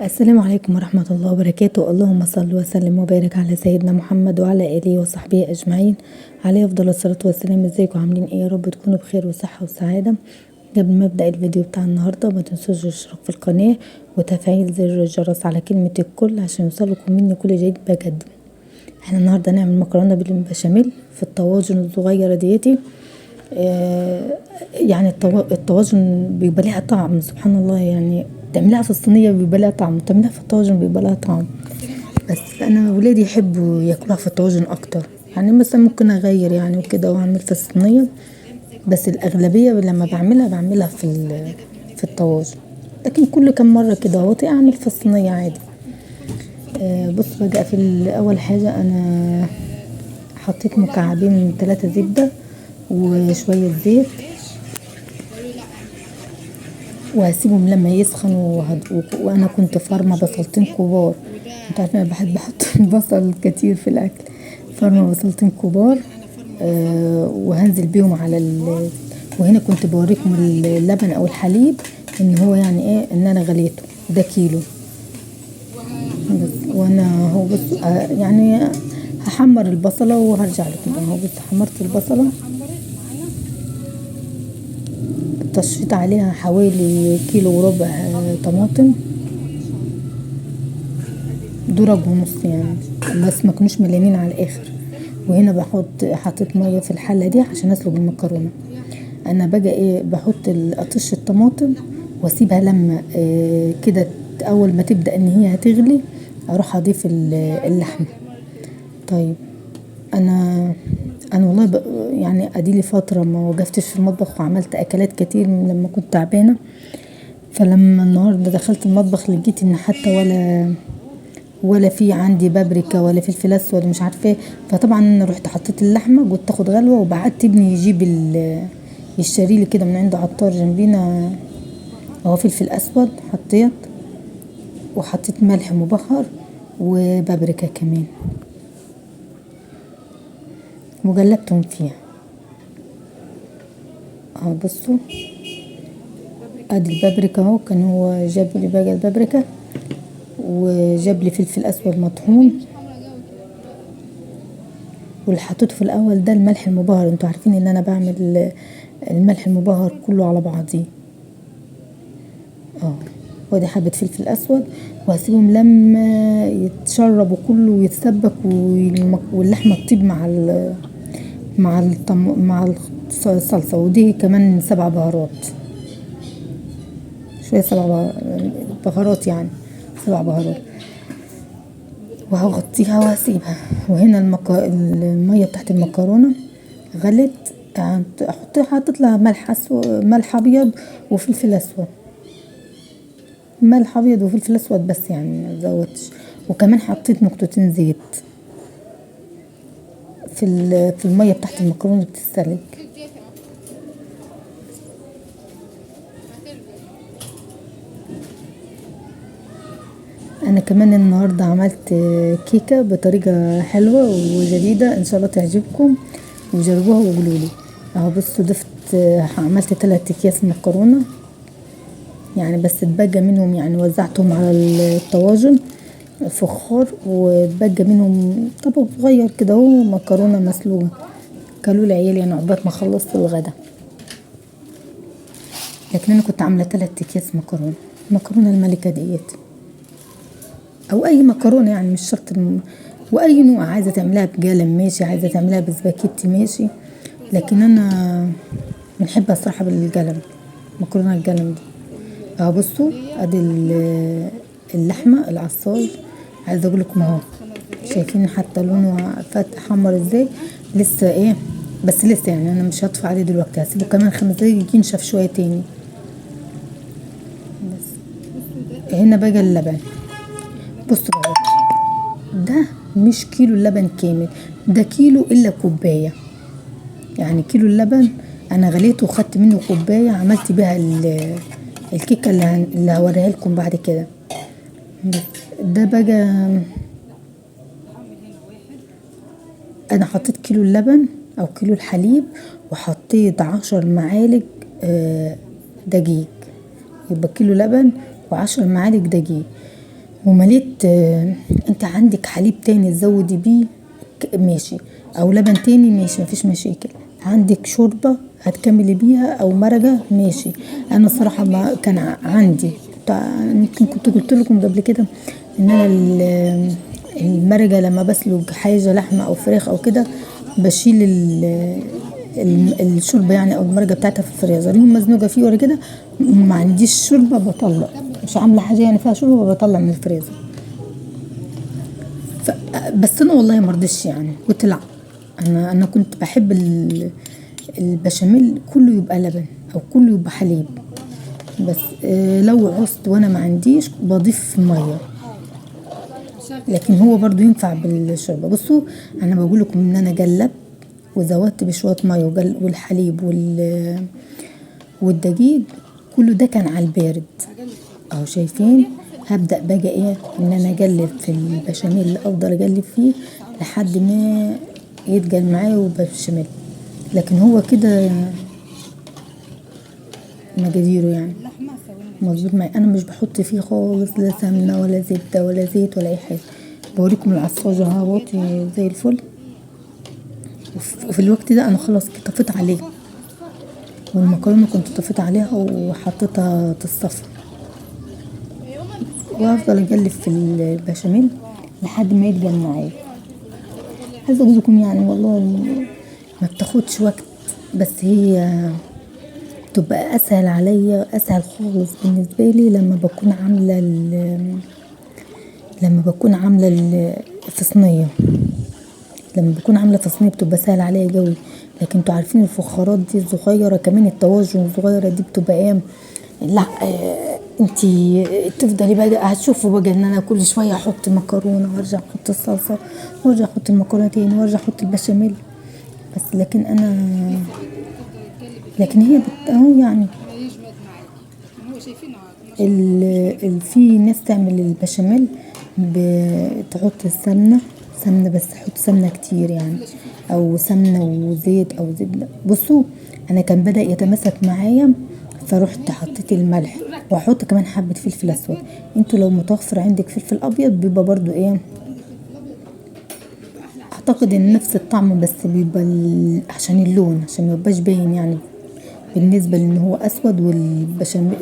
السلام عليكم ورحمة الله وبركاته. اللهم صل وسلم وبارك على سيدنا محمد وعلى آله وصحبه أجمعين، عليه أفضل الصلاة والسلام. ازيكم عاملين ايه؟ يا رب تكونوا بخير وصحة وسعادة. قبل ما أبدأ الفيديو بتاع النهاردة ما تنسوش الاشتراك في القناة وتفعيل زر الجرس على كلمة الكل عشان يوصلكم مني كل جديد بجد. احنا النهاردة هنعمل مكرونة بالبشاميل في الطواجن الصغيرة ديتي. يعني الطواجن بيبقى ليها طعم سبحان الله، يعني تعملها في الصينية بيبقى لها طعم، تعملها في الطواجن بيبقى لها طعم. بس انا ولادي يحبوا ياكلوها في الطواجن اكتر، يعني مثلا ممكن اغير يعني وكده واعمل في الصينية، بس الاغلبية لما بعملها في الطواجن، لكن كل كم مرة كده اهوت اعمل في الصينية عادي. بص بقى، في اول حاجة انا حطيت مكعبين 3 زبدة وشوية زيت، وهسيبهم لما يسخنوا وانا كنت فارمة بصلتين كبار. انت عارفين انا بحب احط البصل كتير في الاكل. فارمة بصلتين كبار، وهنزل بيهم على وهنا كنت بوريكم اللبن او الحليب ان هو يعني ايه، ان انا غليته ده كيلو بس. وانا هو بص يعني هحمر البصلة وهرجع لكم. اهو بص حمرت البصلة، طشيت عليها حوالي كيلو وربع طماطم، درج ونص يعني، بس ما كانوش مليانين على الاخر. وهنا حطيت ميه في الحله دي عشان اسلق المكرونه. انا بقى ايه، بحط اطش الطماطم واسيبها لما كده اول ما تبدا ان هي هتغلي اروح اضيف اللحمه. طيب انا والله يعني اديلي فتره ما وقفتش في المطبخ وعملت اكلات كتير من لما كنت تعبانه. فلما النهارده دخلت المطبخ لقيت ان حتى ولا في عندي بابريكا ولا فلفل اسود مش عارفه ايه. فطبعا انا رحت حطيت اللحمه، قلت تاخد غلوه، وبعت ابني يجيب يشتري لي كده من عند عطار جنبينا هو فلفل اسود. حطيت وحطيت ملح مبخر وبابريكا كمان وقلبتهم فيها. بصوا ادي البابريكا اهو، كان هو جاب لي بقى البابريكا وجاب لي فلفل اسود مطحون. واللي حطيته في الاول ده الملح المبهر، انتوا عارفين ان انا بعمل الملح المبهر كله على بعضيه. ودي حبة فلفل اسود، وهسيبهم لما يتشربوا كله ويتسبك واللحمه تطيب مع الصلصه. ودي كمان 7 بهارات، شويه 7 بهارات يعني 7 بهارات، وهغطيها وهسيبها. وهنا الميه بتاعت المكرونه غلت، حطيت لها ملح ابيض وفلفل اسود، ملح ابيض وفلفل اسود بس، يعني ما زودتش. وكمان حطيت نقطتين زيت في الميه بتاعت المكرونه بتتسلق. انا كمان النهارده عملت كيكه بطريقه حلوه وجديده، ان شاء الله تعجبكم وجربوها وقولوا لي. اهو بصوا ضفت، عملت 3 اكياس مكرونه يعني، بس اتبقى منهم يعني وزعتهم على الطواجن فخار، واتبقى منهم طبق صغير كده اهو مكرونه مسلوقه. كلوا العيال يعني عقبال ما خلصت الغدا. لكن انا كنت عامله 3 اكياس مكرونه الملكه ديت، او اي مكرونه يعني مش شرط واي نوع، عايزه تعملها بقلم ماشي، عايزه تعملها بسباكيتي ماشي، لكن انا بنحبها الصراحه بالقلم، مكرونه القلم دي. بصوا ادي اللحمه العصاج، عايزه اقول لكم اهو، شايفين حتى لونه فاتح حمر ازاي؟ لسه ايه، بس لسه يعني انا مش هطفي عليه دلوقتي، هسيبه كمان 5 دقايق ينشف شويه تاني. بس هنا بقى اللبن. بصوا بقى، ده مش كيلو اللبن كامل، ده كيلو الا كوبايه، يعني كيلو اللبن انا غليته وخدت منه كوبايه، عملت بيها الكيكه اللي هوريها لكم بعد كده. بس ده بقى انا حطيت كيلو اللبن او كيلو الحليب، وحطيت 10 معالق دقيق، يبقى كيلو لبن و10 معالق دقيق. ومليت انت عندك حليب تاني تزودي بيه ماشي، او لبن تاني ماشي مفيش مشاكل. عندك شوربة هتكملي بيها او مرقة ماشي. انا الصراحة ما كان عندي يمكن كنت قلت لكم قبل كده ان انا المرقة لما بسلق حاجة لحمة او فراخ او كده بشيل الشوربة يعني او المرقة بتاعتها في الفريزر، يوم مزنوقة فيه ولا كده ما عنديش شوربة بطلع، مش عاملة حاجة يعني فيها شوربة بطلع من الفريزر. بس انا والله مرضيش يعني، قلت لا، انا كنت بحب البشاميل كله يبقى لبن او كله يبقى حليب، بس لو عوزت وانا ما عنديش بضيف ميه، لكن هو برضو ينفع بالشوربه. بصوا انا بقول لكم ان انا جلبت وزودت بشويه ميه والحليب والدقيق كله ده كان على البارد اهو شايفين. هبدأ بقى ايه ان انا اقلب في البشاميل، افضل اقلب فيه لحد ما يتقل معايا وبشاميل، لكن هو كده مقاديره يعني مظبوط معايا. انا مش بحط فيه خالص لا سمنه ولا زبده ولا زيت ولا اي حاجه. بوريكم العصاجه اهوت زي الفل، وفي الوقت ده انا خلاص طفيت عليه، والمكرونه كنت طفيت عليها وحطيتها تتصفى، وافضل اقلب في البشاميل لحد ما يتقل معايا. عايزه اقول لكم يعني والله ما بتاخدش وقت، بس هي تبقى اسهل عليا، اسهل خالص بالنسبه لي لما بكون عامله في صينيه. لما بكون عامله في صينيه بتبقى سهل عليا قوي، لكن انتوا عارفين الفخارات دي الصغيره كمان الطواجن الصغيره دي بتبقى ايه، لا انتي تفضلي بقى هتشوفوا بقى ان انا كل شويه احط مكرونه وارجع احط الصلصه وارجع احط المكرونه تاني وارجع احط البشاميل، بس لكن هي اهو يعني في ناس تعمل البشاميل بتحط سمنه بس تحط سمنه كتير يعني، او سمنه وزيت او زبده. بصوا انا كان بدأ يتماسك معايا فروحت حطيت الملح واحط كمان حبه فلفل اسود. انتوا لو متوفر عندك فلفل ابيض بيبقى برضو ايه، اعتقد ان نفس الطعم بس بيبقى عشان اللون عشان ما يبقاش باين يعني بالنسبه لان هو اسود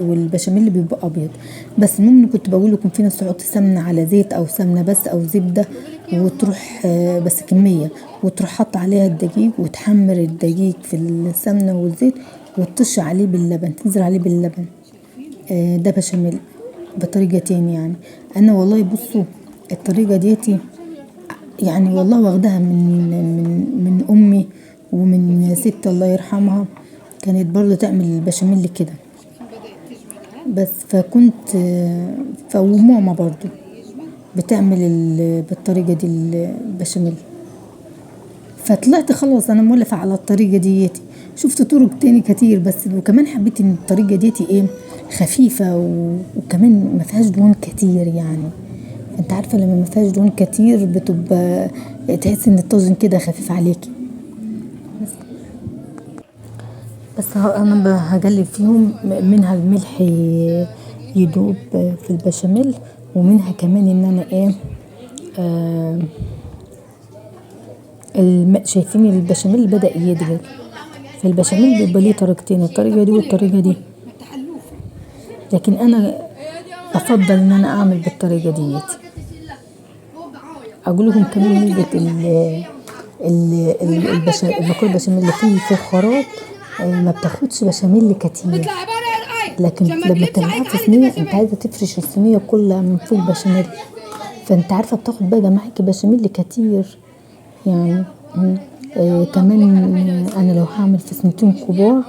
والبشاميل بيبقى ابيض. بس المهم كنت بقول لكم في ناس تحط سمنه على زيت او سمنه بس او زبده وتروح بس كميه، وتروح حط عليها الدقيق وتحمر الدقيق في السمنه والزيت وتطش عليه باللبن، تنزل عليه باللبن. ده بشاميل بطريقه تاني يعني. انا والله بصوا الطريقه ديتي يعني والله واخداها من امي ومن ست الله يرحمها، كانت برضو تعمل البشاميل كده بس. وماما برضو بتعمل بالطريقة دي البشاميل، فطلعت خلاص انا مولفة على الطريقة ديتي. شفت طرق تاني كتير بس، وكمان حبيت ان الطريقة ديتي ايه خفيفة وكمان ما فيهاش دهون كتير يعني. انت عارفة لما ما فيهاش دهون كتير بتبقى تحس ان الطاجن كده خفيف عليكي. بس انا هقلب فيهم، منها الملح يدوب في البشاميل، ومنها كمان ان انا ايه شايفين البشاميل بدأ يدبل. فالبشاميل بيبقى ليه طريقتين، الطريقة دي والطريقة دي، لكن انا افضل ان انا اعمل بالطريقة ديت. اقول لكم كمان نسبة المكرونة البشاميل في الفخارات ما بتاخدش بشاميل كتير، لكن لما تعملها في صينيه انت عايزه تفرش الصينيه كلها من فوق بشاميل، فانت عارفه بتاخد بقى معاكي بشاميل كتير يعني. كمان انا لو هعمل في صينيتين كبار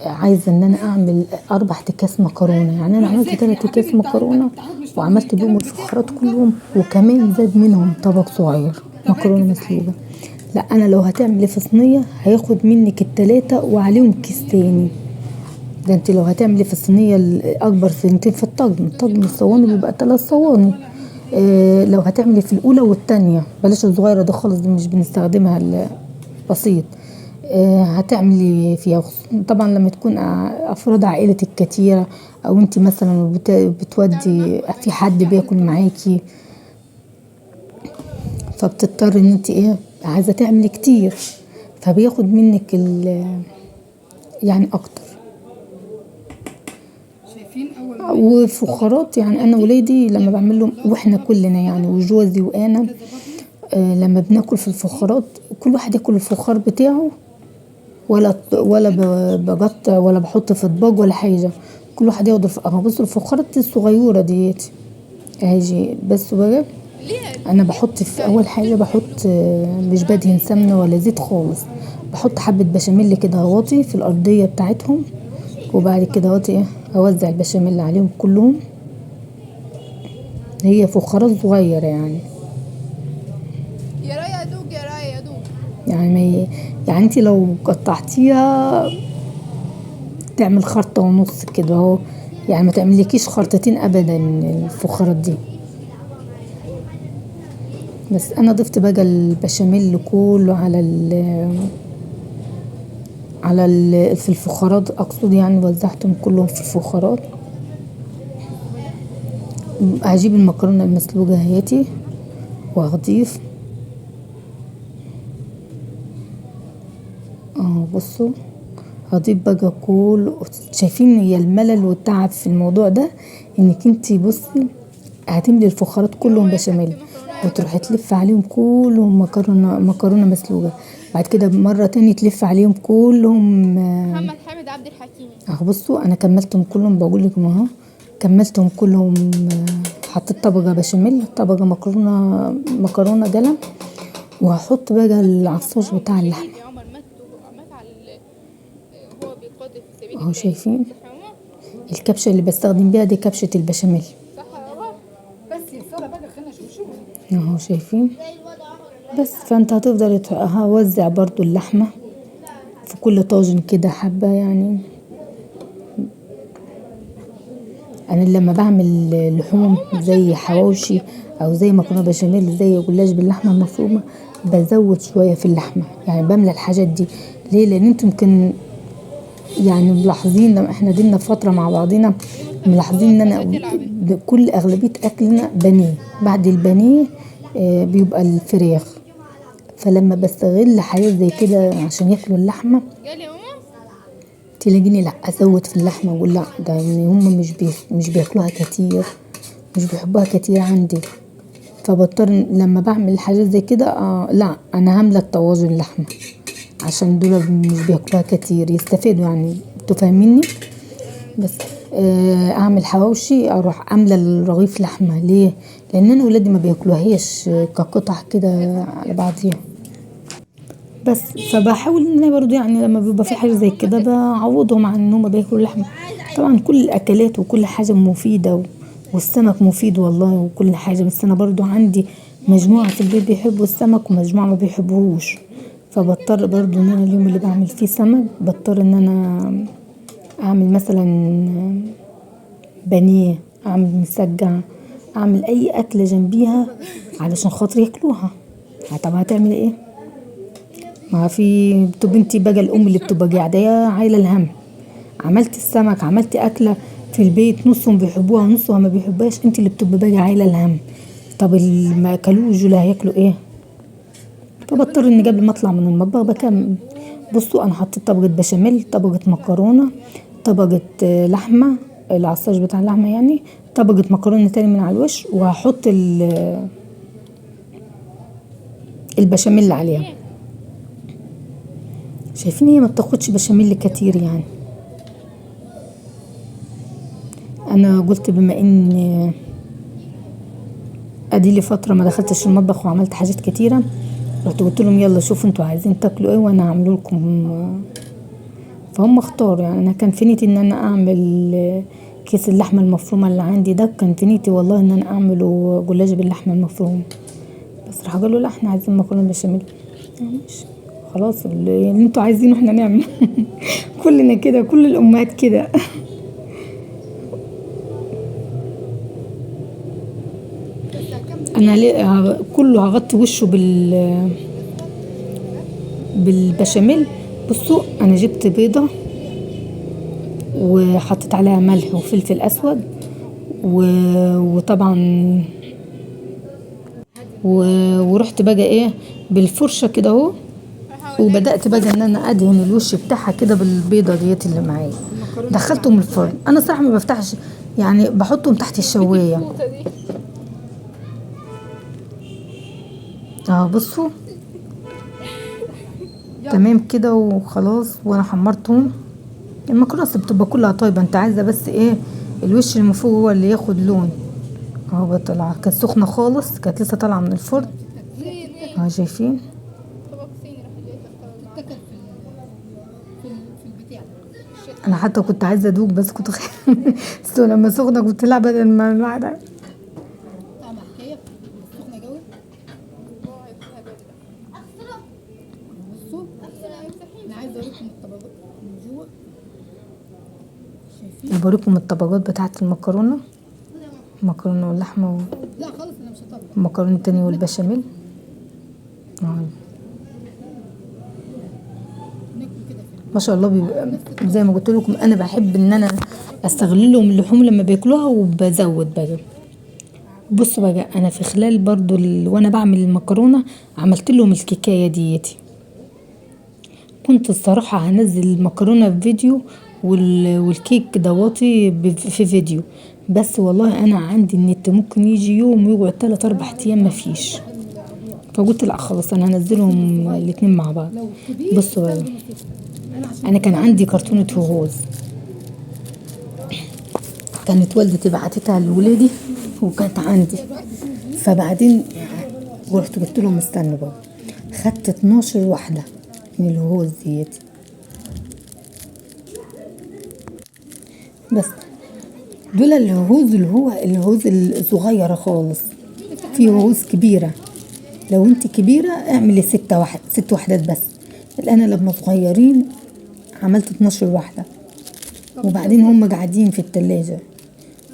عايزه ان انا اعمل 4 اكياس مكرونه، يعني انا عملت 3 اكياس مكرونه وعملت بيهم الفخارات كلهم، وكمان زاد منهم طبق صغير مكرونه مسلوقه. لا انا لو هتعملي في صينيه هياخد منك ال3 وعليهم كيس تاني. ده انت لو هتعملي في الصينيه الاكبر صينيتين في الطاجن الصواني بيبقى 3 صواني. لو هتعملي في الاولى والتانيه بلاش الصغيره ده خالص، دي مش بنستخدمها بسيط. هتعملي فيها طبعا لما تكون افراد عائلتك كتيرة، او انت مثلا بتودي في حد بياكل معاكي، فبتضطر ان انت عايزة تعملي كتير، فبياخد منك يعني اكتر. وفخارات يعني انا ولادي لما بعمل لهم، واحنا كلنا يعني وجوزي وانا لما بناكل في الفخارات كل واحد ياكل الفخار بتاعه، ولا بقطع ولا بحط في اطباق ولا حاجه، كل واحد ياخد بصوا الفخارات الصغيره ديت هيجي بس بقى. انا بحط في اول حاجه بحط مش بدهن سمنه ولا زيت خالص، بحط حبه بشاميل كده واطي في الارضيه بتاعتهم، وبعد كده واطي اوزع البشاميل عليهم كلهم. هي فخارات صغيره يعني يا رايا دوق يا رايا دوق يعني يعني انت لو قطعتيها تعمل خرطة ونص كده اهو، يعني ما تعملكيش خرطتين ابدا الفخارات دي. بس انا ضفت بقى البشاميل كله في الفخارات اقصد، يعني وزعتهم كلهم في الفخارات. هجيب المكرونة المسلوقة هياتي وهضيف بصوا هضيف بقى شايفين هي الملل والتعب في الموضوع ده، انك انتي بصي هتملي الفخارات كلهم بشاميل وتروحي تلف عليهم كلهم مكرونة مسلوقة، بعد كده مرة تاني تلف عليهم كلهم محمد حامد عبد الحكيم. بصوا انا كملتهم كلهم، بقولك اهو كملتهم كلهم. حطيت طبقة بشاميل، طبقة مكرونة قلم، وهحط بقى العصاج بتاع اللحمة اهو. شايفين الكبشة اللي بستخدم بيها دي كبشة البشاميل اهو، شايفين. بس فانت هتفضل هوزع برضو اللحمة في كل طاجن كده حبة يعني. انا لما بعمل لحوم زي حواوشي او زي مكرونه بشاميل زي جلاش باللحمه المفرومه بزود شويه في اللحمه، يعني بملى الحاجات دي. ليه؟ لان انتم يمكن يعني ملاحظين لما احنا دينا فتره مع بعضنا ملاحظين ان انا كل اغلبيه اكلنا بانيه، بعد البانيه بيبقى الفراخ. فلما بستغل حاجات زي كده عشان ياكلوا اللحمه تلاقيني لا ازود في اللحمه واقول لا ده ان هم مش بياكلوها كتير، مش بيحبوها كتير عندي، فبضطر لما بعمل حاجات زي كده لا انا هامله الطواجن لحمه عشان دول مش بياكلوها كتير يستفادوا، يعني انتوا فاهميني. بس اعمل حواوشي اروح عامله الرغيف لحمه. ليه؟ لان انا ولادي ما بياكلوهاش كقطع كده على بعضيها. بس فبحاول ان انا برضو يعني لما بيبقى في حاجه زي كده بعوضهم عن ان هم بياكلوا لحمه. طبعا كل الاكلات وكل حاجه مفيده والسمك مفيد والله وكل حاجه، بس انا برضو عندي مجموعه في البيت بيحبوا السمك ومجموعه ما بيحبوهوش، فبضطر برضو ان انا اليوم اللي بعمل فيه سمك بضطر ان انا اعمل مثلا بانيه، اعمل مسجع، اعمل اي اكله جنبيها علشان خاطر ياكلوها. طب هتعملي ايه؟ ما في بنتي بقى الام اللي بتبقى قاعده عايله الهم، عملت السمك عملت اكله في البيت نصهم بيحبوها ونصهم ما بيحبوهاش، انت اللي بتبقى بقى عايله الهم. طب اللي ما اكلوش دول هياكلوا ايه؟ فبضطر اني قبل ما اطلع من المطبخ بكمل. بصوا انا حطيت طبقه بشاميل، طبقه مكرونه، طبقه لحمه العصاج بتاع اللحمه يعني، طبقه مكرونه تاني من على الوش، وهحط البشاميل اللي عليها. شايفين هي ما بتاخدش بشاميل كتير يعني. انا قلت بما ان ادي لي فتره ما دخلتش المطبخ وعملت حاجات كتيره، رحت قلت لهم يلا شوفوا انتوا عايزين تاكلوا ايه وانا هعمل لكم. فهم اختاروا، يعني انا كان في نيتي ان انا اعمل كيس اللحمه المفرومه اللي عندي ده، كان في نيتي والله ان انا اعمله جلاش باللحمه المفرومه، بس راح قالوا لا احنا عايزين مكرونه بشاميل. ماشي خلاص اللي انتوا عايزينه احنا نعمل كلنا كده، كل الامهات كده. انا كله هغطي وشه بالبشاميل بصوا انا جبت بيضة وحطيت عليها ملح وفلفل اسود وطبعا ورحت بقى ايه بالفرشة كده اهو، وبدأت بقى ان انا ادهن الوش بتاعها كده بالبيضة ديت اللي معايا. دخلتهم الفرن. انا صراحة ما بفتحش يعني، بحطهم تحت الشواية. بصوا تمام كده وخلاص. وانا حمرتهم. المكرونه بتبقى كلها طيبه، انت عايزه بس ايه الوش اللي من فوق هو اللي ياخد لون. اهو بطلع كانت سخنه خالص، كانت لسه طالعه من الفرن. اهو شايفين. انا حتى كنت عايزه ادوق بس كنت بس لما سخنه كنت لا بدل ما الواحده بوريكم الطبقات بتاعه المكرونه، المكرونه واللحمه لا خالص انا مش هطبق المكرونه التانية والبشاميل. ما شاء الله بيبقى زي ما قلت لكم. انا بحب ان انا استغل لهم اللحوم لما بياكلوها وبزود بقى. بصوا بقى انا في خلال برضو وانا بعمل المكرونه عملت لهم الكيكايه ديتي. كنت الصراحه هنزل المكرونه بفيديو والكيك دواتي في فيديو، بس والله انا عندي النت ممكن يجي يوم ويقعد 3-4 ايام مفيش، فقلت لا خلاص انا هنزلهم الاتنين مع بعض. بصوا بقى انا كان عندي كرتونه هوز، كانت والدتي بعتتها لولادي وكانت عندي، فبعدين رحت قلت لهم استنوا بقى، خدت 12 واحده من الهوز ديتي. بس دول الهوز اللي هو الهوز الصغيره خالص، في هوز كبيره. لو انت كبيره اعملي 6 وحدات بس. الان لما صغيرين عملت 12 واحده، وبعدين هم قاعدين في التلاجة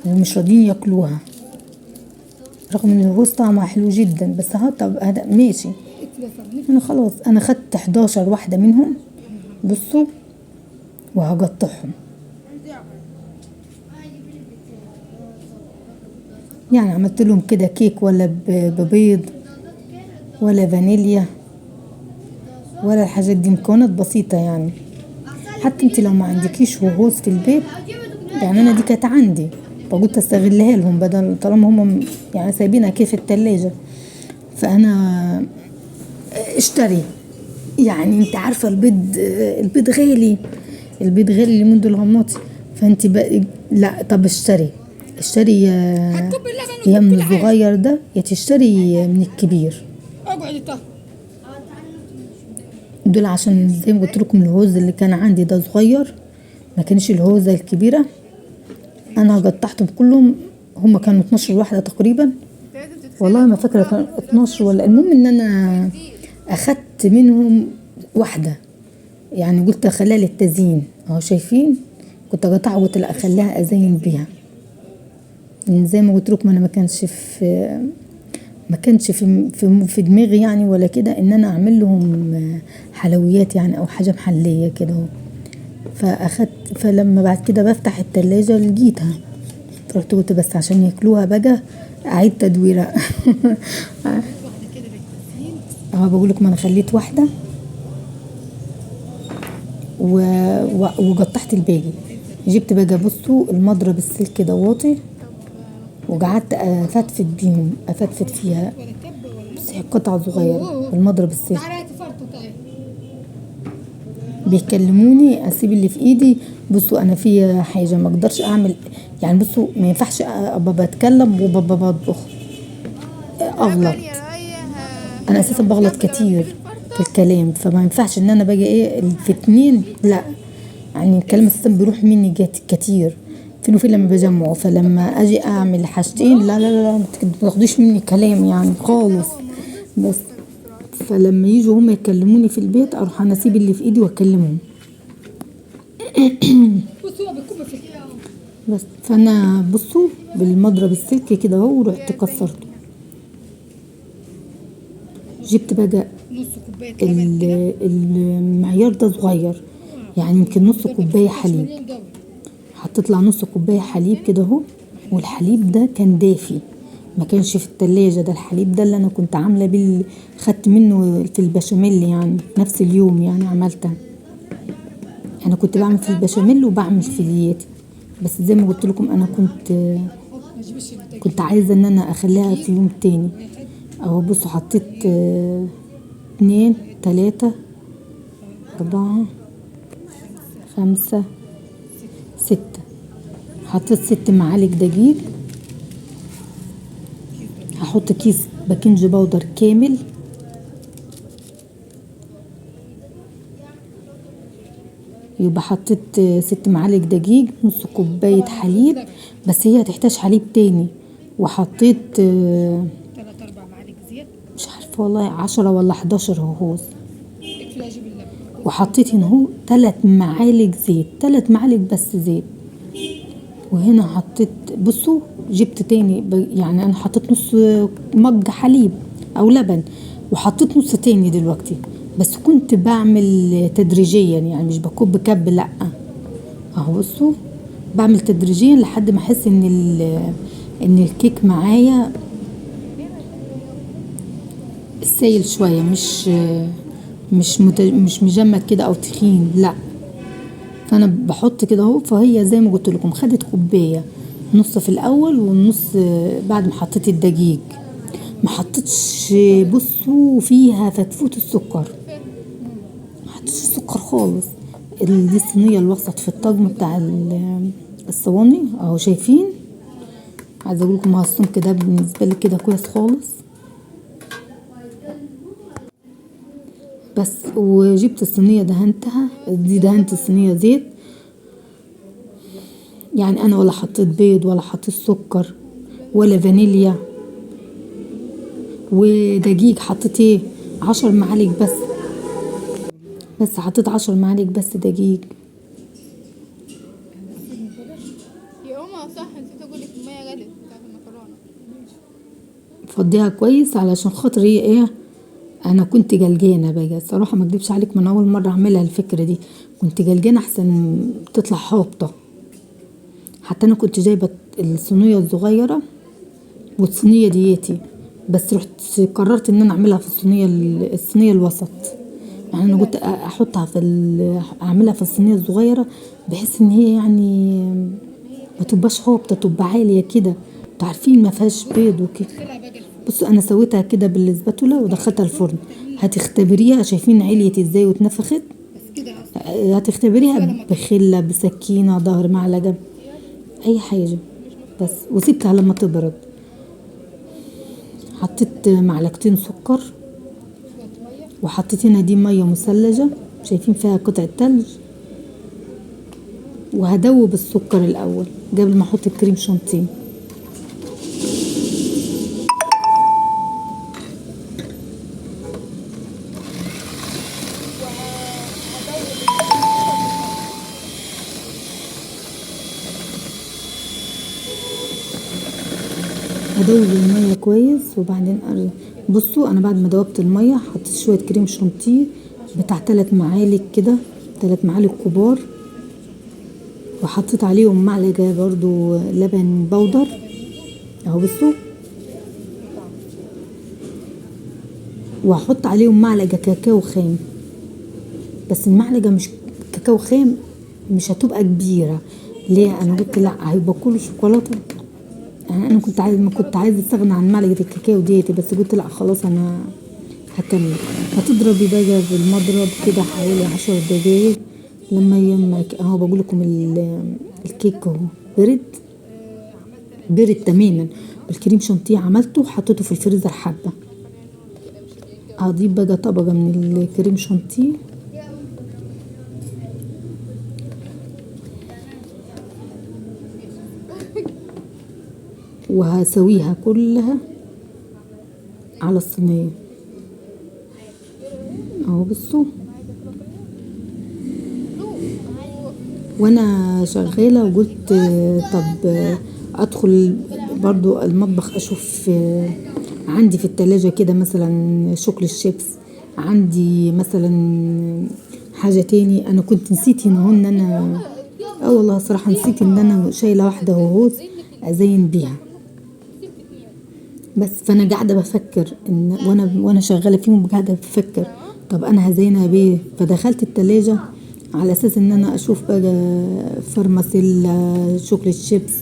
ومش راضيين ياكلوها، رغم ان الهوز طعمها حلو جدا. بس طب هذا ماشي. انا خلاص انا خدت 11 واحده منهم. بصوا وهقطعهم، يعني عملت لهم كده كيك ولا ببيض ولا فانيليا ولا الحاجات دي، مكونات بسيطه يعني. حتى انت لو ما عندكيش هوز في البيت، يعني انا دي كانت عندي فقلت استغلها لهم، بدل طالما هم يعني سايبينها كيف التلاجة. فانا اشتري، يعني انت عارفه البيض غالي، البيض غالي اللي منذ الغماطي. فانت بقى لا طب اشتري يا من الصغير ده يا تشتري من الكبير. دول عشان زي ما قلت لكم الهوز اللي كان عندي ده صغير، ما كانش الهوزه الكبيره. انا قطعتهم كلهم، هم كانوا 12 واحده تقريبا، والله ما فاكره كان 12 ولا. المهم ان انا اخدت منهم واحده، يعني قلت اخليها للتزيين. اهو شايفين كنت اقطعها وقلت لا اخليها ازين بيها. زي ما قلت لكم انا ما كانش في دماغي يعني ولا كده ان انا اعمل لهم حلويات يعني او حاجه محليه كده. فاخدت، فلما بعد كده بفتح التلاجة لقيتها، فرحت قلت بس عشان ياكلوها بقى اعيد تدويرها. بقول لكم انا خليت واحده وقطعت الباقي. جبت بقى بصوا المضرب السلك دواتي وقعدت افتفت فيها. بس هي قطعه صغيره المضرب السلك. بيكلموني اسيب اللي في ايدي. بصوا انا في حاجه ما اقدرش اعمل، يعني بصوا ما ينفعش ابقى بتكلم وبابا بطبخ اغلط. انا اساسا بغلط كتير في الكلام، فما ينفعش ان انا باجي ايه في 2 لا، يعني الكلام اساسا بيروح مني كتير فين وفين لما بجمعه. فلما اجي اعمل حاجتين لا لا لا ما تاخدوش مني كلام يعني خالص. بس فلما يجوا هم يكلموني في البيت اروح انا اسيب اللي في ايدي واكلمهم. بس فانا بصوا بالمضرب السلك كده اهو ورحت كسرته. جبت بقى نص كوبايه لبن كده. المعيار ده صغير، يعني يمكن نص كوبايه حليب. مليان قوي. هتطلع نص كوبايه حليب كده اهو. والحليب ده كان دافي، ما كانش في التلاجة. ده الحليب ده اللي انا كنت عامله بيه، خدت منه في البشاميل، يعني نفس اليوم يعني عملتها. انا كنت بعمل في البشاميل وبعمل في دياتي، بس زي ما قلت لكم انا ما تجيبش التاج. كنت عايزه ان انا اخليها في يوم تاني. اهو بصوا حطيت 2 3 4 5 6. حطيت 6 معالق دقيق. هحط كيس باكنج باودر كامل. يبقى حطيت 6 معالق دقيق، نص كوباية حليب، بس هي هتحتاج حليب تاني. وحطيت 3 4 معالق زيت. مش عارفة والله 10 ولا 11 هوز. اكفي اجيب اللبن. وحطيت هنا اهو 3 معالق زيت، 3 معالق بس زيت. وهنا حطيت، بصوا جبت تاني يعني انا حطيت نص مج حليب او لبن، وحطيت نص تاني دلوقتي، بس كنت بعمل تدريجيا، يعني مش بكب كب، لا. اهو بصوا بعمل تدريجيا لحد ما احس ان الكيك معايا سايل شويه، مش مجمد كده او تخين، لا. فانا بحط كده اهو. فهي زي ما قلت لكم خدت كوبايه، نص في الاول والنص بعد ما حطيت الدقيق. ما حطيتش، بصوا فيها فتفوت السكر، ما حطيتش السكر خالص. دي الصينيه الوسط في الطقم بتاع الصواني اهو، شايفين؟ عايزه اقول لكم السمك ده بالنسبه لي كده كويس خالص. بس وجبت الصينيه دهنتها، دي دهنت الصينيه زيت، يعني انا ولا حطيت بيض ولا حطيت سكر ولا فانيليا. ودقيق حطيت ايه 10 معالق بس حطيت 10 معالق بس دقيق. يا ماما صح، نسيت اقول لك الميه غلت بتاعت المكرونه. فضيها كويس علشان خاطر هي ايه، انا كنت جلجانه بقى الصراحه، ما اكدبش عليك، من اول مره اعملها الفكره دي كنت جلجانه احسن تطلع هابطه. حتى انا كنت جايبه الصينيه الصغيره والصينيه دياتي، بس رحت قررت ان انا اعملها في الصينيه الوسط. يعني انا قلت احطها اعملها في الصينيه الصغيره، بحيث ان هي يعني ما تبقاش هابطه، تبقى عاليه كده. انتوا عارفين ما فيهاش بيض وكده. بصوا انا سويتها كده بالسباتولا ودخلتها الفرن. هتختبريها، شايفين عليت ازاي واتنفخت؟ بس كده هتختبريها بخله، بسكينه، ظهر معلقه، اي حاجه بس. وسيبتها لما تبرد. حطيت معلقتين سكر، وحطيت هنا دي ميه مثلجه، شايفين فيها قطعه تلج. وهدوب السكر الاول قبل ما احط الكريم شانتيه. هدوب الميه كويس وبعدين بصوا انا بعد ما دوبت الميه حطيت شويه كريم شانتيه بتاع 3 معالق كده، 3 معالق كبار. وحطيت عليهم معلقه برضو لبن بودر اهو بصوا. وهحط عليهم معلقه كاكاو خام، بس المعلقه مش كاكاو خام، مش هتبقى كبيره. ليه؟ انا قلت لا هيبقى كله شوكولاته. يعني انا كنت عايزه استغنى عن معلقه الكاكاو ديتي، بس قلت لا خلاص انا هكمل. هتضربي بقى بالمضرب كده حوالي 10 دقايق لما يمك اهو. بقول لكم الكيك اهو برد تماما. الكريم شانتيه عملته وحطيته في الفريزر حبه. هضيف بقى طبقه من الكريم شانتيه، وهسويها كلها على الصينيه اهو بصوا. وانا شغاله وقلت طب ادخل برضو المطبخ اشوف عندي في التلاجة كده مثلا شوكل الشيبس، عندي مثلا حاجة تاني. انا كنت نسيت هنا ان انا والله صراحة نسيت ان انا شايلة واحدة هوز ازين بيها. بس فانا قاعدة بفكر ان وانا شغالة فيهم قاعدة بفكر طب انا هزينها بيه. فدخلت التلاجة على اساس ان انا اشوف بقى فرماسيلا، شوكليت شيبس،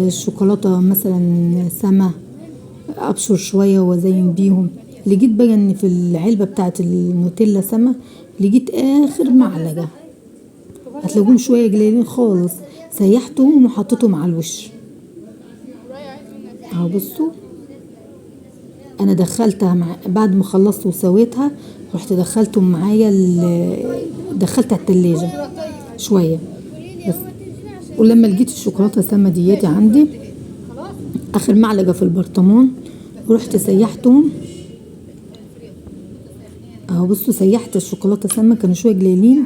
شوكولاتة مثلا سما، ابشر شوية وازين بيهم. لقيت بقى ان في العلبة بتاعت النوتيلا سما لقيت اخر معلقة، هتلاقوهم شوية قليلين خالص، سيحتهم وحطيتهم على الوش اهو. بصوا انا دخلتها بعد ما خلصت وسويتها رحت دخلتهم معايا دخلتها التلاجة شوية بس. ولما لقيت الشوكولاتة سما دياتي عندي اخر معلقة في البرطمان ورحت سيحتهم اهو. بصوا سيحت الشوكولاتة سما كانوا شوية قليلين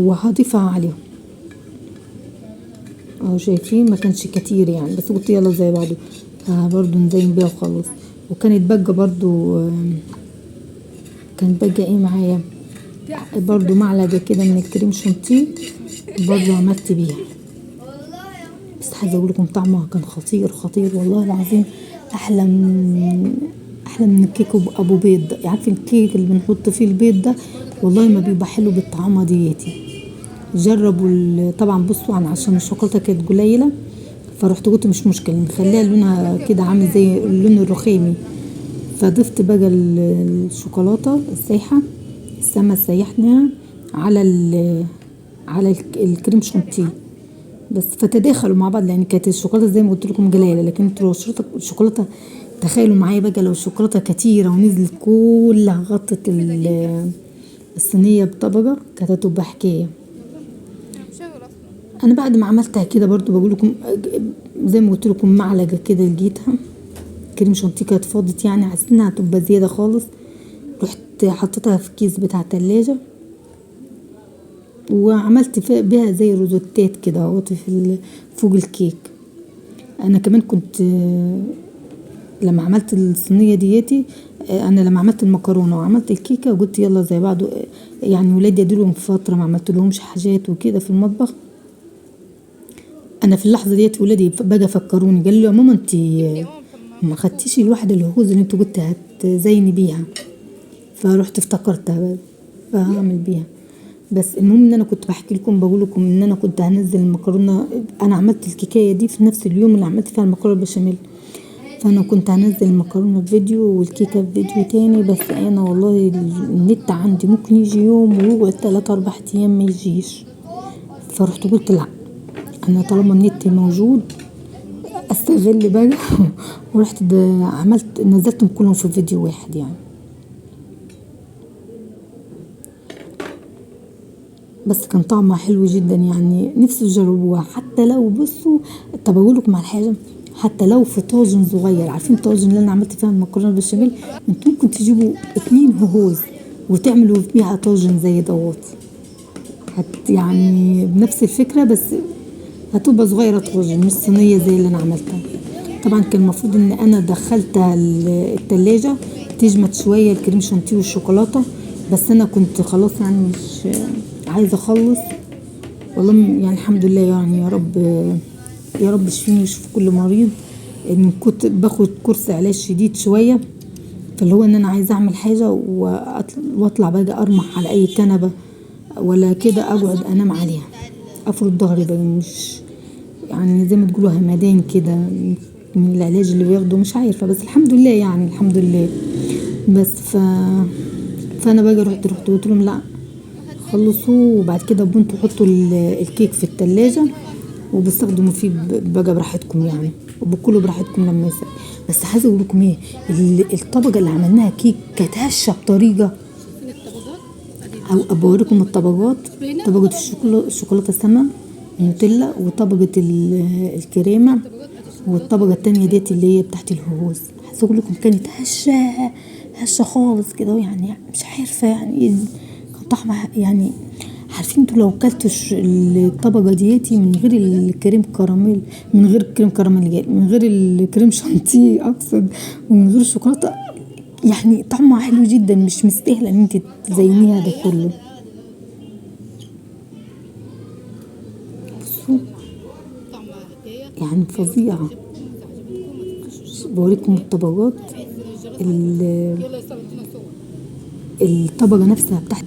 وهضيفها عليهم اهو. شايفين ما كانش كتير يعني، بس قلت يلا زي بعضه برضو نزين بيها وخلاص. وكانت بقى برضو كانت بقى ايه معايا برضو معلقة كده من الكريم شانتيه برضو عملت بيها. بس عايزه اقول لكم طعمها كان خطير خطير والله العظيم، احلى من الكيك ابو بيض. عارفين الكيك اللي بنحط فيه البيض ده والله ما بيبقى حلو بالطعامه ديتي. جربوا طبعا. بصوا عشان الشوكولاته كانت قليله فرحت قلت مش مشكله نخليها لونها كده عامل زي اللون الرخامي. فضفت بقى الشوكولاته السايحه السما سيحناها على الكريم شانتيه بس. فتداخلوا مع بعض لان كانت الشوكولاته زي ما قلت لكم قليله، لكن انتوا الشوكولاته تخيلوا معايا بقى لو الشوكولاته كتيره ونزلت كلها غطت الصينيه بطبقه كانت هتبقى حكايه. انا بعد ما عملتها كده برضو بقول لكم زي ما قلت لكم معلقه كده لقيتها كريم شانتيه كانت فاضت يعني حسيت انها هتبقى زياده خالص، رحت حطيتها في كيس بتاع التلاجة وعملت بيها زي روزوتات كده اهوت فوق الكيك. انا كمان كنت لما عملت الصينيه دياتي انا لما عملت المكرونه وعملت الكيكه وقلت يلا زي بعض يعني ولادي اديلهم فتره ما عملت لهمش حاجات وكده في المطبخ. انا في اللحظه ديت ولادي بقى فكروني قالوا لي يا ماما انت ما خدتيش الواحده الهوز اللي انت كنت هتزيني بيها. فرحت افتكرتها فهعمل بيها. بس المهم ان انا كنت بحكي لكم بقول لكم ان انا كنت هنزل المكرونه. انا عملت الكيكايه دي في نفس اليوم اللي عملت فيها المكرونه البشاميل، فانا كنت هنزل المكرونه بفيديو والكيكه بفيديو تاني. بس انا والله النت عندي ممكن يجي يوم ويقعد 3-4 ايام ما يجيش. فرحت قلت لا انا طالما النت موجود استغل بقى ورحت نزلتهم كلهم في فيديو واحد يعني. بس كان طعمها حلو جدا يعني نفسي تجربوها. حتى لو بصوا طب اقول لكم على حاجه، حتى لو في طاجن صغير، عارفين الطاجن اللي انا عملت فيها المكرونه بالبشاميل انتوا ممكن تجيبوا 2 هوز وتعملوا بيها طاجن زي دوت يعني بنفس الفكره، بس هتبقى صغيره طاجن مش صينيه زي اللي انا عملتها. طبعا كان المفروض ان انا دخلتها التلاجة تجمد شويه الكريم شانتيه والشوكولاته، بس انا كنت خلاص يعني مش عايزه اخلص والله يعني الحمد لله يعني. يا رب اشفيني ويشفي كل مريض. ان كنت باخد كورس علاج شديد شويه، فاللي هو ان انا عايزه اعمل حاجه واطلع بقى ارمح على اي كنبه ولا كده اقعد انام عليها افرد ظهري بقى، مش يعني زي ما تقولوا همدان كده من العلاج اللي بياخده مش عارفه. بس الحمد لله يعني الحمد لله. بس فانا بقى رحت قلت لهم لا خلصوا وبعد كده بنتوا حطوا الكيك في التلاجة وبستخدموا فيه بقى براحتكم يعني وبكلوا براحتكم لما يسأل. بس عايزه اقول لكم ايه الطبقه اللي عملناها كيك كانت هشه بطريقه او بوريكم الطبقات. طبقه الشوكولاته سما النوتيلا وطبقه الكريمه والطبقه التانية ديت اللي هي بتاعت الهوز. عايزه اقول لكم كانت هشه خالص كده يعني مش عارفه يعني كان طعمها يعني عارفين انتوا لو كلتوا الطبقه دياتي من غير الكريم كراميل، من غير الكريم كراميل، من غير الكريم شانتيه اقصد، ومن غير الشوكولاته، يعني طعمها حلو جدا، مش مستاهله ان انت تزينيها ده كله. بصوا طعمها حكايه. يعني فظيعه. تعجبكم ما تنسوش بوريكم الطبقات. يلا يا ساره ادينا صور. الطبقه نفسها بتاعت